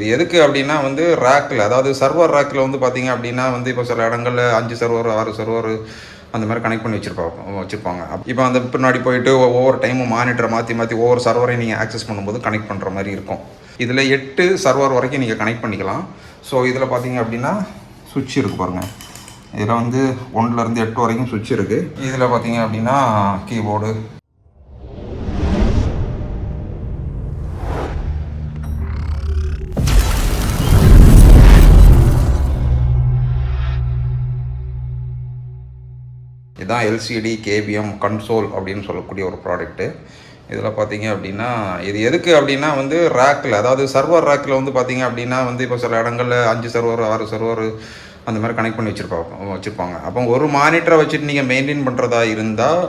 இது எதுக்கு அப்படின்னா வந்து ரேக்கில், அதாவது சர்வர் ரேக்கில் வந்து பார்த்தீங்க அப்படின்னா வந்து இப்போ சில இடங்களில் 5 சர்வர் 6 சர்வர் அந்த மாதிரி கனெக்ட் பண்ணி வச்சுருப்பாங்க. இப்போ அந்த பின்னாடி போயிட்டு ஒவ்வொரு டைமும் மானிட்டரை மாற்றி ஒவ்வொரு சர்வரையும் நீங்கள் ஆக்சஸ் பண்ணும்போது கனெக்ட் பண்ணுற மாதிரி இருக்கும். இதில் 8 சர்வர் வரைக்கும் நீங்கள் கனெக்ட் பண்ணிக்கலாம். ஸோ இதில் பார்த்தீங்க அப்படின்னா சுவிட்ச் இருக்குது பாருங்கள். இதில் வந்து 1லேருந்து 8 வரைக்கும் சுவிட்ச் இருக்குது. இதில் பார்த்தீங்க அப்படின்னா கீபோர்டு, இதுதான் எல்சிடி கேபிஎம் கன்சோல் அப்படின்னு சொல்லக்கூடிய ஒரு ப்ராடக்ட்டு. இதில் பார்த்தீங்க அப்படின்னா இது எதுக்கு அப்படின்னா வந்து ரேக்கில், அதாவது சர்வர் ரேக்கில் வந்து பார்த்தீங்க அப்படின்னா வந்து இப்போ சில இடங்களில் 5 சர்வர் 6 சர்வர் அந்த மாதிரி கனெக்ட் பண்ணி வச்சுருப்பாங்க. அப்போ ஒரு மானிட்டரை வச்சுட்டு நீங்கள் மெயின்டைன் பண்ணுறதா இருந்தால்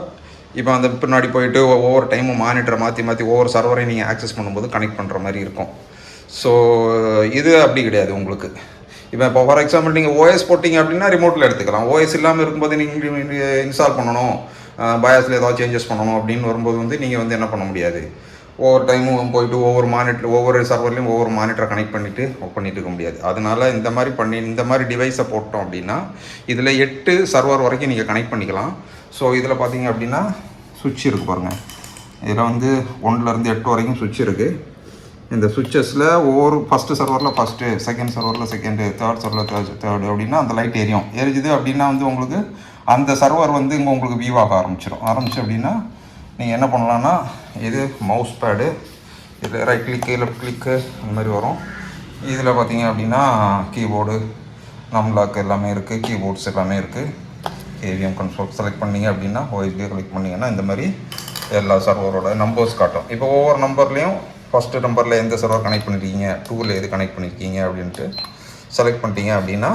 இப்போ அந்த பின்னாடி போயிட்டு ஒவ்வொரு டைமும் மானிட்டரை மாற்றி ஒவ்வொரு சர்வரையும் நீங்கள் ஆக்சஸ் பண்ணும்போது கனெக்ட் பண்ணுற மாதிரி இருக்கும். ஸோ இது அப்படி கிடையாது உங்களுக்கு. இப்போ ஃபார் எக்ஸாம்பிள் நீங்கள் ஓஎஸ் போட்டிங்க அப்படின்னா ரிமோட்டில் எடுத்துக்கலாம். ஓஎஸ் இல்லாமல் இருக்கும்போது நீங்கள் இன்ஸ்டால் பண்ணணும், பயாஸில் ஏதாவது சேஞ்சஸ் பண்ணணும் அப்படின்னு வரும்போது வந்து நீங்கள் வந்து என்ன பண்ண முடியாது. ஒவ்வொரு டைமும் போயிட்டு ஒவ்வொரு சர்வர்லேயும் ஒவ்வொரு மானிட்டரை கனெக்ட் பண்ணிவிட்டு இருக்க முடியாது. அதனால் இந்த மாதிரி டிவைஸை போட்டோம் அப்படின்னா இதில் 8 சர்வர் வரைக்கும் நீங்கள் கனெக்ட் பண்ணிக்கலாம். ஸோ இதில் பார்த்தீங்க அப்படின்னா சுவிட்ச் இருக்குது பாருங்கள். இதில் வந்து 1லேருந்து 8 வரைக்கும் சுவிட்ச் இருக்குது. இந்த சுவிட்சஸில் ஒவ்வொரு ஃபஸ்ட்டு சர்வரில் ஃபஸ்ட்டு, செகண்ட் சர்வரில் செகண்டு, தேர்ட் சர்வரில் தேர்டு அப்படின்னா அந்த லைட் எரிஞ்சுது அப்படின்னா வந்து உங்களுக்கு அந்த சர்வர் வந்து இங்கே உங்களுக்கு வியூ ஆக ஆரம்பிச்சு அப்படின்னா நீங்கள் என்ன பண்ணலான்னா இது மவுஸ் பேடு, இதில் ரைட் கிளிக்கு லெஃப்ட் கிளிக்கு அந்த மாதிரி வரும். இதில் பார்த்தீங்க அப்படின்னா கீபோர்டு, நம்லாக் எல்லாமே இருக்குது, கீபோர்ட்ஸ் எல்லாமே இருக்குது. கேவிஎம் கன்சோல் செலக்ட் பண்ணிங்க அப்படின்னா ஓஎஸ்பியை கிளிக் பண்ணிங்கன்னா இந்த மாதிரி எல்லா சர்வரோட நம்பர்ஸ் காட்டும். இப்போ ஒவ்வொரு நம்பர்லேயும் ஃபஸ்ட்டு நம்பரில் எந்த சர்வர் கனெக்ட் பண்ணியிருக்கீங்க, 2ல் எது கனெக்ட் பண்ணியிருக்கீங்க அப்படின்ட்டு செலக்ட் பண்ணிட்டீங்க அப்படின்னா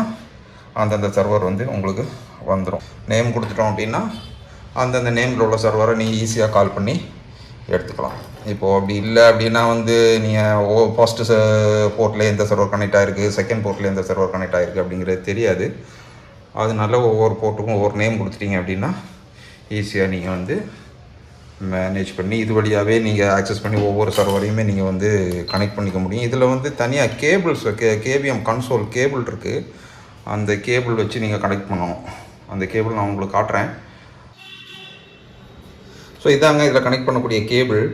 அந்தந்த சர்வர் வந்து உங்களுக்கு வந்துடும். நேம் கொடுத்துட்டோம் அப்படின்னா அந்தந்த நேமில் உள்ள சர்வரை நீங்கள் ஈஸியாக கால் பண்ணி எடுத்துக்கலாம். இப்போது அப்படி இல்லை அப்படின்னா வந்து நீங்கள் ஃபஸ்ட்டு போர்ட்டில் எந்த சர்வர் கனெக்ட் ஆகிருக்கு, செகண்ட் போர்ட்டில் எந்த சர்வர் கனெக்ட் ஆகிருக்கு அப்படிங்கிறது தெரியாது. அதனால ஒவ்வொரு போர்ட்டுக்கும் ஒவ்வொரு நேம் கொடுத்துட்டீங்க அப்படின்னா ஈஸியாக நீங்கள் வந்து மேனேஜ் பண்ணி இது வழியாகவே நீங்கள் ஆக்சஸ் பண்ணி ஒவ்வொரு சர்வரையுமே நீங்கள் வந்து கனெக்ட் பண்ணிக்க முடியும். இதில் வந்து தனியாக கேபிள்ஸ் கேபிஎம் கன்சோல் கேபிள் இருக்குது. அந்த கேபிள் வச்சு நீங்கள் கனெக்ட் பண்ணணும். அந்த கேபிள் நான் உங்களுக்கு காட்டுறேன். ஸோ இதாங்க இதில் கனெக்ட் பண்ணக்கூடிய கேபிள்.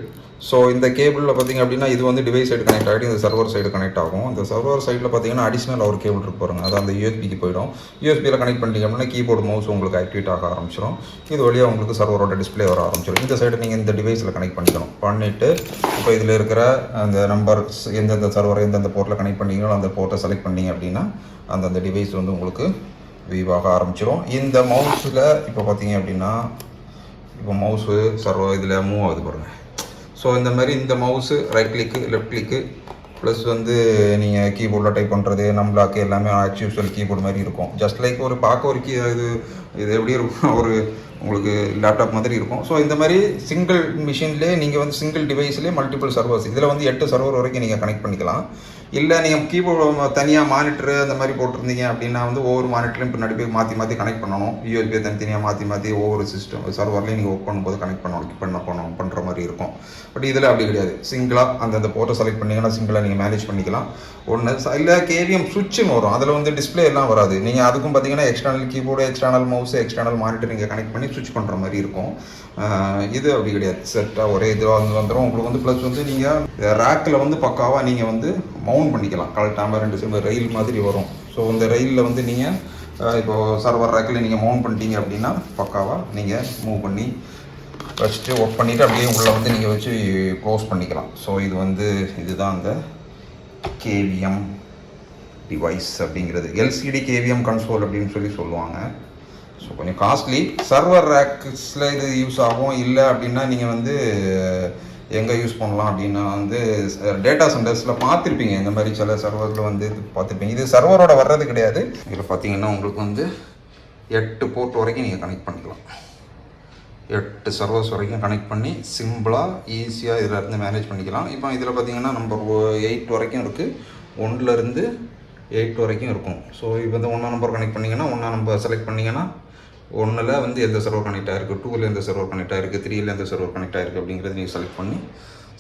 ஸோ இந்த கேபிளில் பார்த்திங்க அப்படின்னா இது வந்து டிவைஸ் சைடு கனெக்ட் ஆகிட்டு இந்த சர்வர் சைடு கனெக்ட் ஆகும். இந்த சர்வர் சைடில் பார்த்திங்கன்னா அடிஷ்னல் ஒரு கேபிள் இருக்கு பாருங்கள், அது அந்த யூஎஸ்பிக்கு போயிடும். யூஎஸ்பியில் கனெக்ட் பண்ணிட்டீங்க அப்படின்னா கீபோர்டு மவுஸ் உங்களுக்கு ஆக்டிவேட் ஆக ஆரம்பிச்சிடும். இது வழியாக உங்களுக்கு சர்வரோட டிஸ்பிளே வர ஆரம்பிச்சிடும். இந்த சைடு நீங்கள் இந்த டிவைஸில் கனெக்ட் பண்ணிவிட்டு இப்போ இதில் இருக்கிற அந்த நம்பர் எந்தெந்த சர்வரை எந்தெந்த போர்ட்டில் கனெக்ட் பண்ணிங்களோ அந்த போர்ட்டை செலக்ட் பண்ணிங்க அப்படின்னா அந்தந்த டிவைஸ் வந்து உங்களுக்கு வியூவாக ஆரம்பிச்சிடும். இந்த மவுஸில் இப்போ பார்த்திங்க அப்படின்னா இப்போ மவுஸு சர்வர் இதில் மூவ் ஆகுது பாருங்கள். ஸோ இந்த மாதிரி இந்த மவுஸு ரைட் கிளிக்கு லெஃப்ட் கிளிக்கு ப்ளஸ் வந்து நீங்கள் கீபோர்டில் டைப் பண்ணுறது நம்லாக்கு எல்லாமே ஆஸ் யூஸ்வல் கீபோர்டு மாதிரி இருக்கும். ஜஸ்ட் லைக் ஒரு பார்க்க ஒரு இது எப்படி இருக்கும், ஒரு உங்களுக்கு லேப்டாப் மாதிரி இருக்கும். ஸோ இந்த மாதிரி சிங்கிள் மிஷின்லேயே நீங்கள் வந்து சிங்கிள் டிவைஸ்லேயே மல்டிபிள் சர்வர்ஸ் இதில் வந்து 8 சர்வர் வரைக்கும் நீங்கள் கனெக்ட் பண்ணிக்கலாம். இல்லை நீங்கள் கீபோர்டு தனியாக மானிட்டரு அந்த மாதிரி போட்டிருந்தீங்க அப்படின்னா வந்து ஒவ்வொரு மானிட்டர்லையும் பின்னாடி போய் மாற்றி கனெக்ட் பண்ணணும். யூஎஸ்பியை தனித்தனியாக மாற்றி ஒவ்வொரு சிஸ்டம் சர்வர்லையும் நீங்கள் ஒர்க் பண்ணும்போது கனெக்ட் பண்ணுற மாதிரி இருக்கும். பட் இதில் அப்படி கிடையாது. சிங்கிளாக அந்தந்த போர்ட்டை செலக்ட் பண்ணிங்கன்னா சிங்கிளாக நீங்கள் மேனேஜ் பண்ணிக்கலாம். ஒன்று இல்லை கேவிஎம் சுவிட்சுன்னு வரும், அதில் வந்து டிஸ்பிளே எல்லாம் வராது. நீங்கள் அதுக்கும் பார்த்தீங்கன்னா external keyboard, external mouse, external monitor நீங்கள் கனெக்ட் பண்ணி சுவிட்ச் பண்ணுற மாதிரி இருக்கும். இது அப்படி கிடையாது. செட்டாக ஒரே இதுவாக வந்துடும் உங்களுக்கு வந்து. ப்ளஸ் வந்து நீங்கள் ரேக்கில் வந்து பக்காவாக நீங்கள் வந்து மவுண்ட் பண்ணிக்கலாம். கரெக்டாக 2 ரயில் மாதிரி வரும். ஸோ இந்த ரயிலில் வந்து நீங்கள் இப்போது சர்வர் ரேக்கில் நீங்கள் மவுண்ட் பண்ணிட்டீங்க அப்படின்னா பக்காவாக நீங்கள் மூவ் பண்ணி வச்சுட்டு ஒர்க் பண்ணிவிட்டு அப்படியே உள்ளே வந்து நீங்கள் வச்சு க்ளோஸ் பண்ணிக்கலாம். ஸோ இதுதான் அந்த கேவிஎம் டிவைஸ் அப்படிங்கிறது. எல்சிடி கேவிஎம் கன்சோல் அப்படின்னு சொல்லுவாங்க. ஸோ கொஞ்சம் காஸ்ட்லி. சர்வர் ரேக்ஸில் இது யூஸ் ஆகும். இல்லை அப்படின்னா நீங்கள் வந்து எங்கே யூஸ் பண்ணலாம் அப்படின்னா வந்து டேட்டா சென்டர்ஸில் பார்த்துருப்பீங்க. இந்த மாதிரி சில சர்வரில் வந்து பார்த்துருப்பீங்க. இது சர்வரோட வர்றது கிடையாது. இதில் பார்த்தீங்கன்னா உங்களுக்கு வந்து 8 போர்ட் வரைக்கும் நீங்கள் கனெக்ட் பண்ணிக்கலாம். 8 சர்வர்ஸ் வரைக்கும் கனெக்ட் பண்ணி சிம்பிளாக ஈஸியாக இதில் இருந்து மேனேஜ் பண்ணிக்கலாம். இப்போ இதில் பார்த்தீங்கன்னா நம்பர் 8 வரைக்கும் இருக்குது. 1லேருந்து 8 வரைக்கும் இருக்கும். ஸோ இப்போ வந்து 1 நம்பர் கனெக்ட் பண்ணிங்கன்னா 1 நம்பர் செலக்ட் பண்ணிங்கன்னா 1ல் வந்து எந்த சர்வர் கனெக்ட் ஆகிருக்கு, 2ல் எந்த சர்வர் கனெக்ட் ஆகிருக்கு, 3ல் எந்த சர்வர் கனெக்ட் ஆகிருக்கு அப்படிங்கிறது நீங்கள் செலக்ட் பண்ணி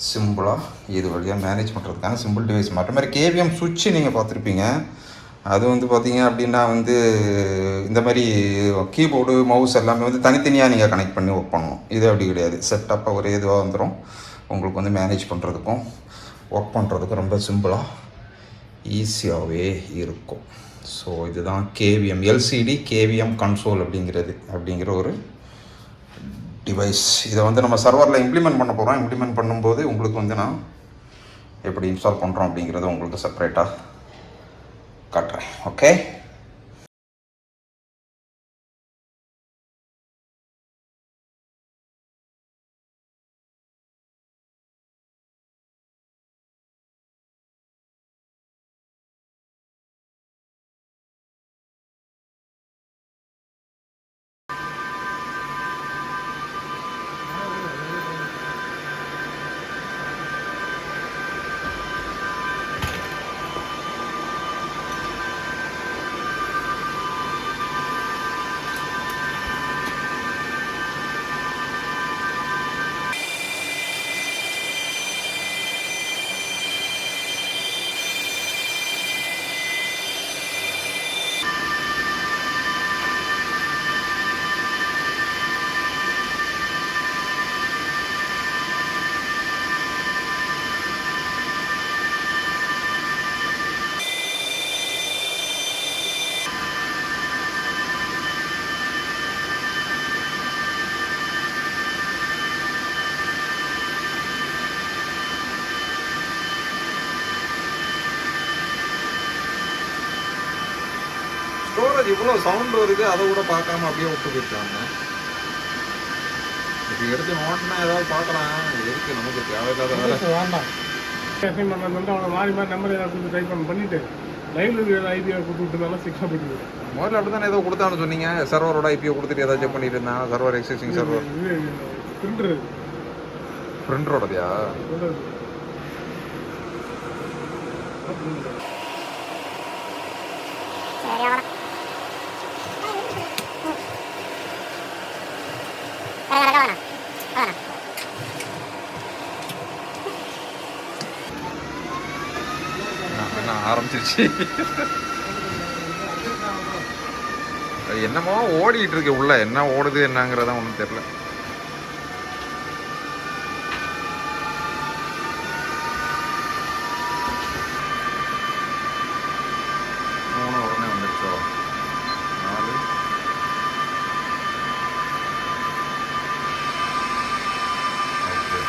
சிம்பிளாக இது வழியாக மேனேஜ் பண்ணுறதுக்கான சிம்பிள் டிவைஸ். மற்ற மாதிரி கேவிஎம் சுவிட்சு நீங்கள் பார்த்துருப்பீங்க. அது வந்து பார்த்தீங்க அப்படின்னா வந்து இந்த மாதிரி கீபோர்டு மவுஸ் எல்லாமே வந்து தனித்தனியாக நீங்கள் கனெக்ட் பண்ணி ஒர்க் பண்ணணும். இது அப்படி கிடையாது, செட்டப்பாக ஒரே இதுவாக வந்துடும். உங்களுக்கு வந்து மேனேஜ் பண்ணுறதுக்கும் ஒர்க் பண்ணுறதுக்கும் ரொம்ப சிம்பிளாக ஈஸியாகவே இருக்கும். ஸோ இதுதான் கேவிஎம் எல்சிடி கேவிஎம் கன்சோல் அப்படிங்கிற ஒரு டிவைஸ். இதை வந்து நம்ம சர்வரில் இம்ப்ளிமெண்ட் பண்ண போகிறோம். இம்ப்ளிமெண்ட் பண்ணும்போது உங்களுக்கு வந்து நான் எப்படி இன்ஸ்டால் பண்ணுறோம் அப்படிங்கிறத உங்களுக்கு செப்பரேட்டாக காட்டுறேன். ஓகே, ஸ்டோரேஜ் இவ்வளோ சவுண்ட் வருது, அதை கூட பார்க்காம அப்படியே விட்டு போயிருக்காங்க. இப்போ எடுத்து நோட்னா ஏதாவது பார்க்கலாம், எதுக்கு நமக்கு தேவையில்லாத வேலை. வேண்டாம், அசைன் பண்ணுறது வந்து அவனை மாறி மாறி நம்பர் ஏதாவது கொடுத்து டைப் பண்ணிட்டு லைவ்ல இருக்கிற ஐபியை கொடுத்துட்டுனால சிக்ஸாக போயிட்டு முதல்ல அப்படி தானே ஏதோ கொடுத்தான்னு சொன்னீங்க. சர்வரோட ஐபியை கொடுத்துட்டு ஏதாவது செக் பண்ணிட்டு இருந்தாங்க. சர்வர் எக்ஸிஸ்டிங் சர்வர் இது பிரிண்டர் பிரிண்டரோடதையா? என்ன ஆரம்பிச்சிருச்சு. என்னமோ ஓடிட்டு இருக்கு உள்ள, என்ன ஓடுது என்னங்கிறதா ஒன்றும் தெரியல. உடனே வந்துருச்சோ 4. ஓகே,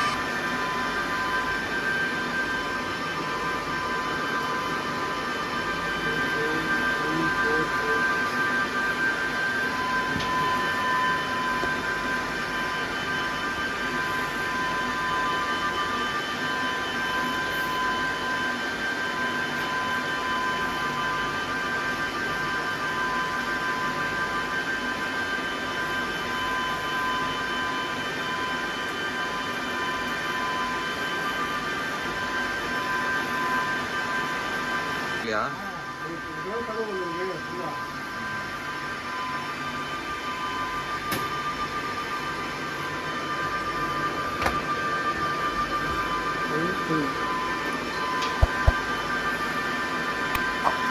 இல்லையா?